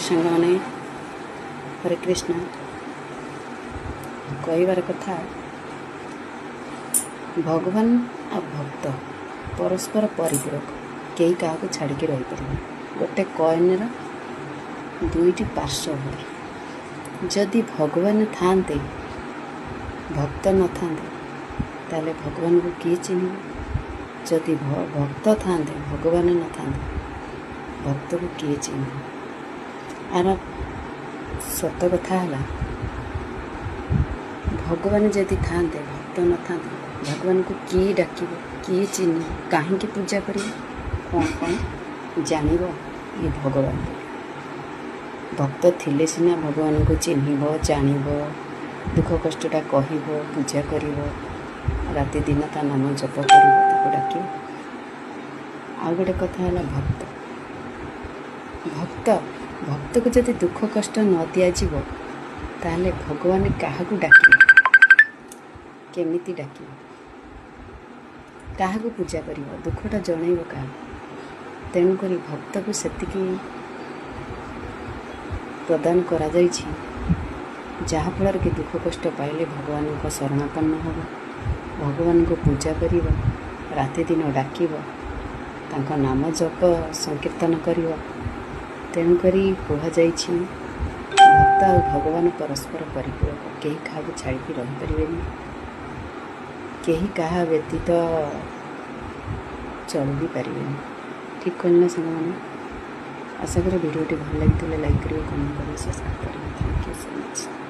सांग मैंने हरे कृष्ण कहबार कथा भगवान आ भक्त परस्पर परिपूरक कई क्या छाड़िकी रही पारे गोटे कॉइन दुईटी पार्श्व भली जदि भगवान था भक्त न था ताले भगवान को किए चिन्ह जदि भक्त था भगवान न था भक्त को किए चिन्ह आर सत कथा है भगवान जदि था भक्त न था भगवान को किए डाक किए चिन्ह कहीं पूजा कर कौन कौन जान ये भगवान भक्त थिले सिना भगवान को चिन्ह जान दुख कष्टा कह पूजा कर राति दिन ता नाम जप कर डाक आ गोटे कथा है भक्त भक्त भक्त को जब दुख कष्ट न दिज्व ताले भगवान क्या डाक केमिति डाक क्या पूजा कर दुखटा जनइब क्या तेणुक भक्त को से प्रदान करा जहाँफल कि दुख कष्ट पाइले भगवान को शरणापन्न हो भगवान को पूजा कर राति दिन डाक नाम जप संकीर्तन कर तेणुक कहुई भक्त और भगवान परस्पर परिपूरक कहीं क्या छाड़ी रहीपर कहीं क्या व्यतीत चल भी पारे ठीक कहना सांग मैंने आशा करें वीडियो भल लगी लाइक करेंगे कमेंट करेंगे सब्सक्राइब करेंगे थैंक यू सो मच।